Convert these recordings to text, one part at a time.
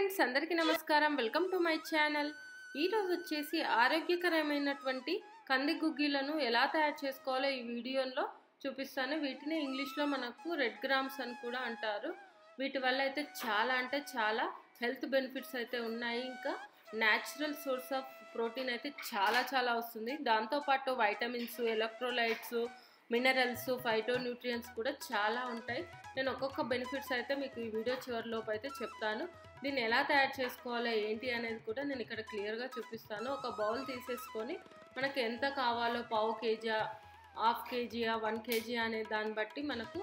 Friends అందరికీ నమస్కారం. Welcome to my channel. ఈరోజు వచ్చేసి ఆరోగ్యకరమైనటువంటి కంది గుగ్గిలను ఎలా తయారు చేసుకోవాలో ఈ వీడియోలో చూపిస్తాను. వీటిని ఇంగ్లీష్లో మనకు రెడ్ గ్రామ్స్ అని కూడా అంటారు. వీటి వల్ల అయితే చాలా హెల్త్ బెనిఫిట్స్ అయితే ఉన్నాయి. ఇంకా న్యాచురల్ సోర్స్ ఆఫ్ ప్రోటీన్ అయితే చాలా వస్తుంది. దాంతోపాటు vitamins, electrolytes, minerals, phyto nutrients కూడా చాలా ఉంటాయి. నేను ఒక్కొక్క బెనిఫిట్స్ అయితే మీకు ఈ వీడియో చివరిలోపు అయితే చెప్తాను. దీన్ని ఎలా తయారు చేసుకోవాలో ఏంటి అనేది కూడా నేను ఇక్కడ క్లియర్గా చూపిస్తాను. ఒక బౌల్ తీసేసుకొని మనకు ఎంత కావాలో పావు కేజీ, హాఫ్ కేజీ, 1 కేజీ అనే దాన్ని బట్టి మనకు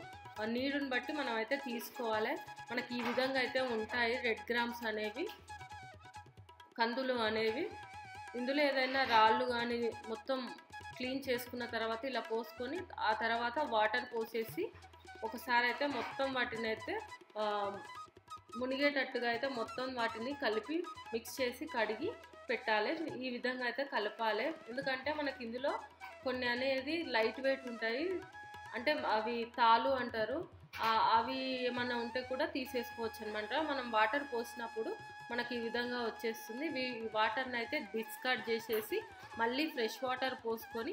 నీరుని బట్టి మనం అయితే తీసుకోవాలి. మనకి ఈ విధంగా అయితే ఉంటాయి రెడ్ గ్రామ్స్ అనేవి, కందులు అనేవి. ఇందులో ఏదైనా రాళ్ళు కానీ మొత్తం క్లీన్ చేసుకున్న తర్వాత ఇలా పోసుకొని ఆ తర్వాత వాటర్ పోసేసి ఒకసారి అయితే మొత్తం వాటిని అయితే మునిగేటట్టుగా అయితే మొత్తం వాటిని కలిపి మిక్స్ చేసి కడిగి పెట్టాలి. ఈ విధంగా అయితే కలపాలి. ఎందుకంటే మనకి ఇందులో కొన్ని అనేది లైట్ వెయిట్ ఉంటాయి, అంటే అవి తాలు అంటారు. అవి ఏమన్నా ఉంటే కూడా తీసేసుకోవచ్చు అనమాట. మనం వాటర్ పోసినప్పుడు మనకి ఈ విధంగా వచ్చేస్తుంది. ఈ వాటర్ని అయితే డిస్కార్డ్ చేసేసి మళ్ళీ ఫ్రెష్ వాటర్ పోసుకొని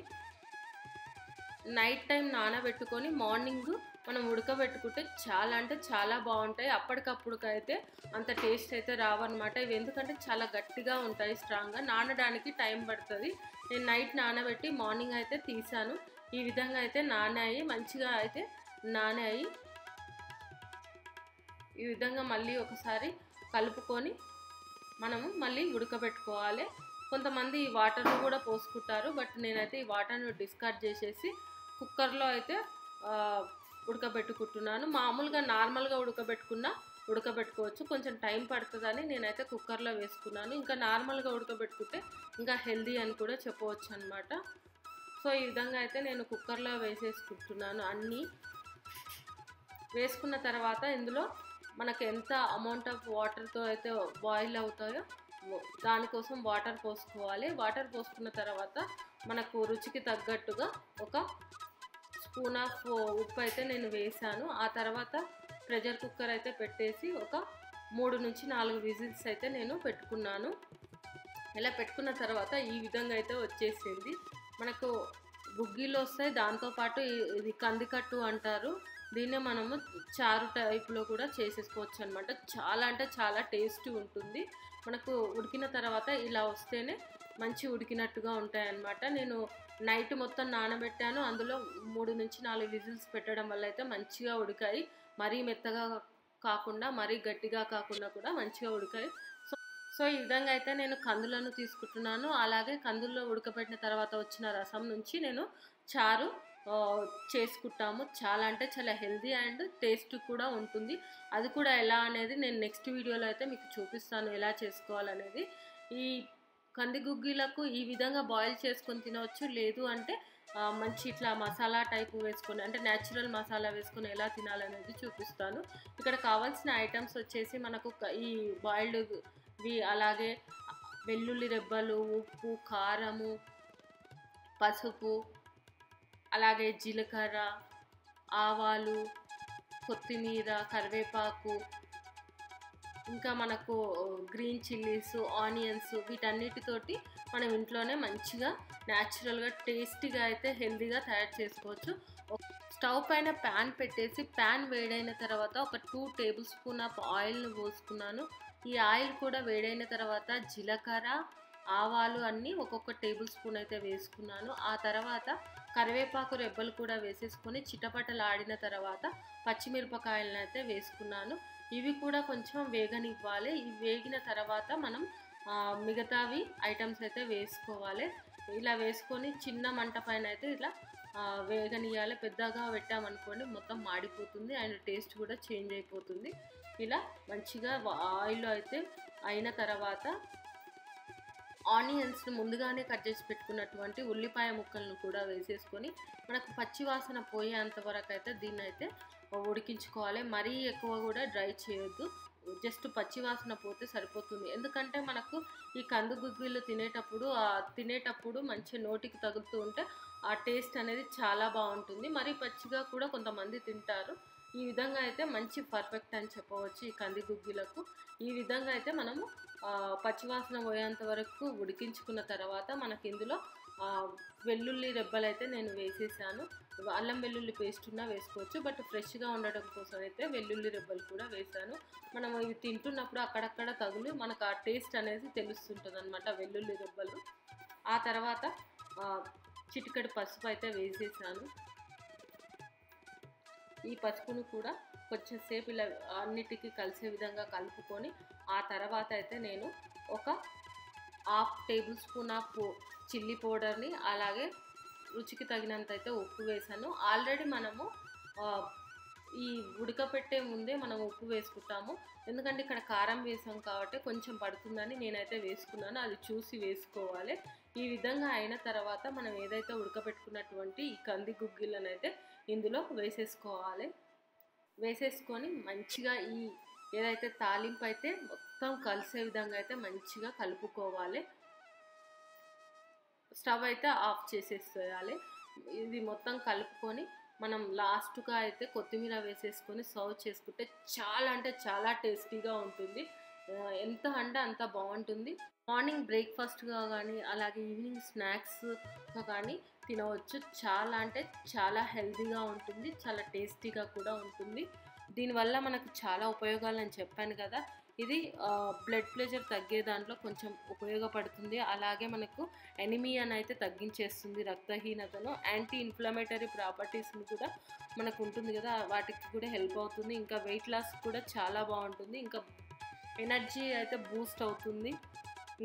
నైట్ టైం నానబెట్టుకొని మార్నింగ్ మనం ఉడకబెట్టుకుంటే చాలా బాగుంటాయి. అప్పటికప్పుడుకైతే అంత టేస్ట్ అయితే రావన్నమాట. ఇవి ఎందుకంటే చాలా గట్టిగా ఉంటాయి, స్ట్రాంగ్గా. నానడానికి టైం పడుతుంది. నేను నైట్ నానబెట్టి మార్నింగ్ అయితే తీసాను. ఈ విధంగా అయితే నానాయి, మంచిగా అయితే నానాయి. ఈ విధంగా మళ్ళీ ఒకసారి కలుపుకొని మనము మళ్ళీ ఉడకబెట్టుకోవాలి. కొంతమంది ఈ వాటర్ను కూడా పోసుకుంటారు, బట్ నేనైతే ఈ వాటర్ను డిస్కార్డ్ చేసేసి కుక్కర్లో అయితే ఉడకబెట్టుకుంటున్నాను. మామూలుగా నార్మల్గా ఉడకబెట్టుకోవచ్చు, కొంచెం టైం పడుతుందని నేనైతే కుక్కర్లో వేసుకున్నాను. ఇంకా నార్మల్గా ఉడకబెట్టుకుంటే ఇంకా హెల్దీ అని కూడా చెప్పవచ్చు అనమాట. సో ఈ విధంగా అయితే నేను కుక్కర్లో వేసేసుకుంటున్నాను. అన్నీ వేసుకున్న తర్వాత ఇందులో మనకు ఎంత అమౌంట్ ఆఫ్ వాటర్తో అయితే బాయిల్ అవుతాయో దానికోసం వాటర్ పోసుకోవాలి. వాటర్ పోసుకున్న తర్వాత మనకు రుచికి తగ్గట్టుగా ఒక స్పూన్ ఆఫ్ ఉప్పు అయితే నేను వేసాను. ఆ తర్వాత ప్రెషర్ కుక్కర్ అయితే పెట్టేసి ఒక 3 నుంచి 4 విజిల్స్ అయితే నేను పెట్టుకున్నాను. ఇలా పెట్టుకున్న తర్వాత ఈ విధంగా అయితే వచ్చేసింది. మనకు గుగ్గిలు వస్తాయి. దాంతోపాటు ఇది కందికట్టు అంటారు. దీన్నే మనము చారు టైప్లో కూడా చేసేసుకోవచ్చు అనమాట. చాలా టేస్టీ ఉంటుంది. మనకు ఉడికిన తర్వాత ఇలా వస్తేనే మంచి ఉడికినట్టుగా ఉంటాయి అన్నమాట. నేను నైట్ మొత్తం నానబెట్టాను. అందులో 3 నుంచి 4 విజిల్స్ పెట్టడం వల్ల అయితే మంచిగా ఉడికాయి. మరీ మెత్తగా కాకుండా మరీ గట్టిగా కాకుండా కూడా మంచిగా ఉడికాయి. సో ఈ విధంగా అయితే నేను కందులను తీసుకుంటున్నాను. అలాగే కందుల్లో ఉడకబెట్టిన తర్వాత వచ్చిన రసం నుంచి నేను చారు చేసుకుంటాము. చాలా హెల్దీ అండ్ టేస్ట్ కూడా ఉంటుంది. అది కూడా ఎలా అనేది నేను నెక్స్ట్ వీడియోలో అయితే మీకు చూపిస్తాను, ఎలా చేసుకోవాలనేది. ఈ కంది గుగ్గిలకు ఈ విధంగా బాయిల్ చేసుకొని తినవచ్చు. లేదు అంటే మంచి ఇట్లా మసాలా టైపు వేసుకొని, అంటే న్యాచురల్ మసాలా వేసుకొని ఎలా తినాలనేది చూపిస్తాను. ఇక్కడ కావాల్సిన ఐటమ్స్ వచ్చేసి మనకు ఈ బాయిల్డ్వి, అలాగే వెల్లుల్లి రెబ్బలు, ఉప్పు, కారము, పసుపు, అలాగే జీలకర్ర, ఆవాలు, కొత్తిమీర, కరివేపాకు, ఇంకా మనకు గ్రీన్ చిల్లీస్, ఆనియన్స్, వీటన్నిటితోటి మనం ఇంట్లోనే మంచిగా న్యాచురల్గా టేస్టీగా అయితే హెల్తీగా తయారు చేసుకోవచ్చు. స్టవ్ పైన ప్యాన్ పెట్టేసి ప్యాన్ వేడైన తర్వాత ఒక 2 టేబుల్ స్పూన్ ఆఫ్ ఆయిల్ని పోసుకున్నాను. ఈ ఆయిల్ కూడా వేడైన తర్వాత జీలకర్ర, ఆవాలు అన్నీ ఒక్కొక్క టేబుల్ స్పూన్ అయితే వేసుకున్నాను. ఆ తర్వాత కరివేపాకు రెబ్బలు కూడా వేసేసుకొని చిటపటలాడిన తర్వాత పచ్చిమిరపకాయలను అయితే వేసుకున్నాను. ఇవి కూడా కొంచెం వేగనివ్వాలి. ఇవి వేగిన తర్వాత మనం మిగతావి ఐటమ్స్ అయితే వేసుకోవాలి. ఇలా వేసుకొని చిన్న మంట పైన అయితే ఇలా వేగనియాలి. పెద్దగా పెట్టామనుకోండి మొత్తం మాడిపోతుంది అండ్ టేస్ట్ కూడా చేంజ్ అయిపోతుంది. ఇలా మంచిగా ఆయిల్లో అయితే అయిన తర్వాత ఆనియన్స్ని ముందుగానే కట్ చేసి పెట్టుకున్నటువంటి ఉల్లిపాయ ముక్కలను కూడా వేసేసుకొని మనకు పచ్చి వాసన పోయేంత వరకు అయితే దీన్ని అయితే ఉడికించుకోవాలి. మరీ ఎక్కువ కూడా డ్రై చేయొద్దు, జస్ట్ పచ్చి వాసన పోతే సరిపోతుంది. ఎందుకంటే మనకు ఈ కందు గుగ్గిళ్ళు తినేటప్పుడు మంచి నోటికి తగులుతూ ఉంటే ఆ టేస్ట్ అనేది చాలా బాగుంటుంది. మరీ పచ్చిగా కూడా కొంతమంది తింటారు. ఈ విధంగా అయితే మంచి పర్ఫెక్ట్ అని చెప్పవచ్చు ఈ కంది గుగ్గిలకు. ఈ విధంగా అయితే మనము పచ్చివాసన పోయేంత వరకు ఉడికించుకున్న తర్వాత మనకి ఇందులో వెల్లుల్లి రెబ్బలు అయితే నేను వేసేసాను. అల్లం వెల్లుల్లి పేస్ట్ ఉన్నా వేసుకోవచ్చు, బట్ ఫ్రెష్గా ఉండడం కోసం అయితే వెల్లుల్లి రెబ్బలు కూడా వేసాను. మనం ఇవి తింటున్నప్పుడు అక్కడక్కడ తగులు మనకు ఆ టేస్ట్ అనేది తెలుస్తుంటుంది అనమాట వెల్లుల్లి రెబ్బలు. ఆ తర్వాత చిటికెడు పసుపు అయితే వేసేసాను. ఈ పసుపును కూడా కొంచెం సేపు ఇలా అన్నిటికీ కలిసే విధంగా కలుపుకొని ఆ తర్వాత అయితే నేను ఒక 1/2 టేబుల్ స్పూన్ ఆఫ్ చిల్లీ పౌడర్ని, అలాగే రుచికి తగినంత అయితే ఉప్పు వేసాను. ఆల్రెడీ మనము ఈ ఉడకపెట్టే ముందే మనం ఉప్పు వేసుకుంటాము, ఎందుకంటే ఇక్కడ కారం వేసాం కాబట్టి కొంచెం పడుతుందని నేనైతే వేసుకున్నాను. అది చూసి వేసుకోవాలి. ఈ విధంగా అయిన తర్వాత మనం ఏదైతే ఉడకపెట్టుకున్నటువంటి ఈ కంది గుగ్గిళ్ళను అయితే ఇందులో వేసేసుకోవాలి. వేసేసుకొని మంచిగా ఈ ఏదైతే తాలింపు అయితే మొత్తం కలిసే విధంగా అయితే మంచిగా కలుపుకోవాలి. స్టవ్ అయితే ఆఫ్ చేసేసేయాలి. ఇది మొత్తం కలుపుకొని మనం లాస్ట్గా అయితే కొత్తిమీర వేసేసుకొని సర్వ్ చేసుకుంటే చాలా అంటే చాలా టేస్టీగా ఉంటుంది. ఎంత అంటే అంత బాగుంటుంది. మార్నింగ్ బ్రేక్ఫాస్ట్గా కానీ అలాగే ఈవినింగ్ స్నాక్స్గా కానీ తినవచ్చు. చాలా అంటే చాలా హెల్తీగా ఉంటుంది, చాలా టేస్టీగా కూడా ఉంటుంది. దీనివల్ల మనకు చాలా ఉపయోగాలు నేను చెప్పాను కదా. ఇది బ్లడ్ ప్రెషర్ తగ్గే దాంట్లో కొంచెం ఉపయోగపడుతుంది. అలాగే మనకు ఎనిమియాని అయితే తగ్గించేస్తుంది, రక్తహీనతను. యాంటీ ఇన్ఫ్లమేటరీ ప్రాపర్టీస్ని కూడా మనకు ఉంటుంది కదా, వాటికి కూడా హెల్ప్ అవుతుంది. ఇంకా వెయిట్ లాస్ కూడా చాలా బాగుంటుంది. ఇంకా ఎనర్జీ అయితే బూస్ట్ అవుతుంది.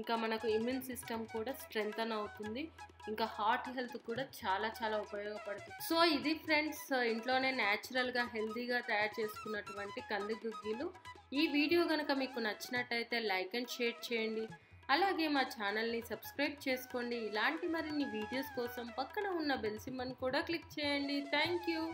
ఇంకా మనకు ఇమ్యూన్ సిస్టమ్ కూడా స్ట్రెంగ్తన్ అవుతుంది. ఇంకా హార్ట్ హెల్త్ కూడా చాలా చాలా ఉపయోగపడుతుంది. సో ఇది ఫ్రెండ్స్, ఇంట్లోనే న్యాచురల్గా హెల్తీగా తయారు చేసుకున్నటువంటి కంది గుగ్గిలు. ఈ వీడియో కనుక మీకు నచ్చినట్టయితే లైక్ అండ్ షేర్ చేయండి. అలాగే మా ఛానల్ని సబ్స్క్రైబ్ చేసుకోండి. ఇలాంటి మరిన్ని వీడియోస్ కోసం పక్కన ఉన్న బెల్ సింబల్ని కూడా క్లిక్ చేయండి. Thank you.